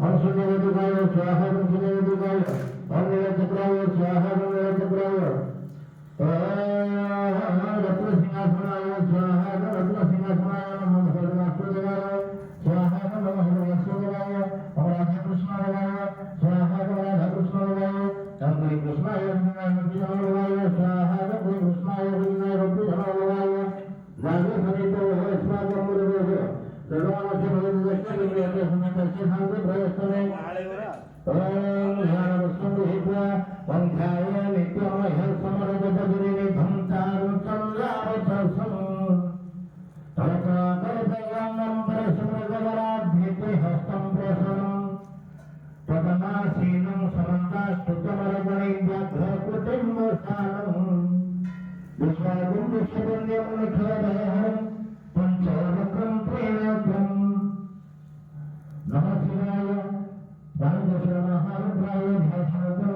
अंशुदेवदुगाय स्वाहा अंशुदेवदुगाय अंगेलचक्राय स्वाहा अंगेलचक्राय रत्नसिंहासनाय स्वाहा रत्नसिंहासनाय नमः वासुदेवाय स्वाहा नमः वासुदेवाय राधाकृष्णाय स्वाहा राधाकृष्णाय नमः कृष्णाय नमः कृष्णाय स्वाहा नमः कृष्णाय नमः कृष्णाय नागे समेतो अस्माकं मुरुगे सर्वांशे भगवद्गीता समस्तस्य शांति प्रयत्ने ओम ध्यानवस्तुहित्वा पंथाय नित्यमय समरगतगिरिनि भंतारं संगावतसं तलकाकरपयं परसमगवराभ्यते हस्तं प्रसन्नं पदमासीनं समन्तास्तुतमरगणै व्याघ्रकृतिं वसानं विश्वागुं विश्ववन्द्यं निखिलदयहरं पंचवक्रं त्रिनेत्रं नमः शिवाय वायुदेवमहारुद्राय ध्यात्मो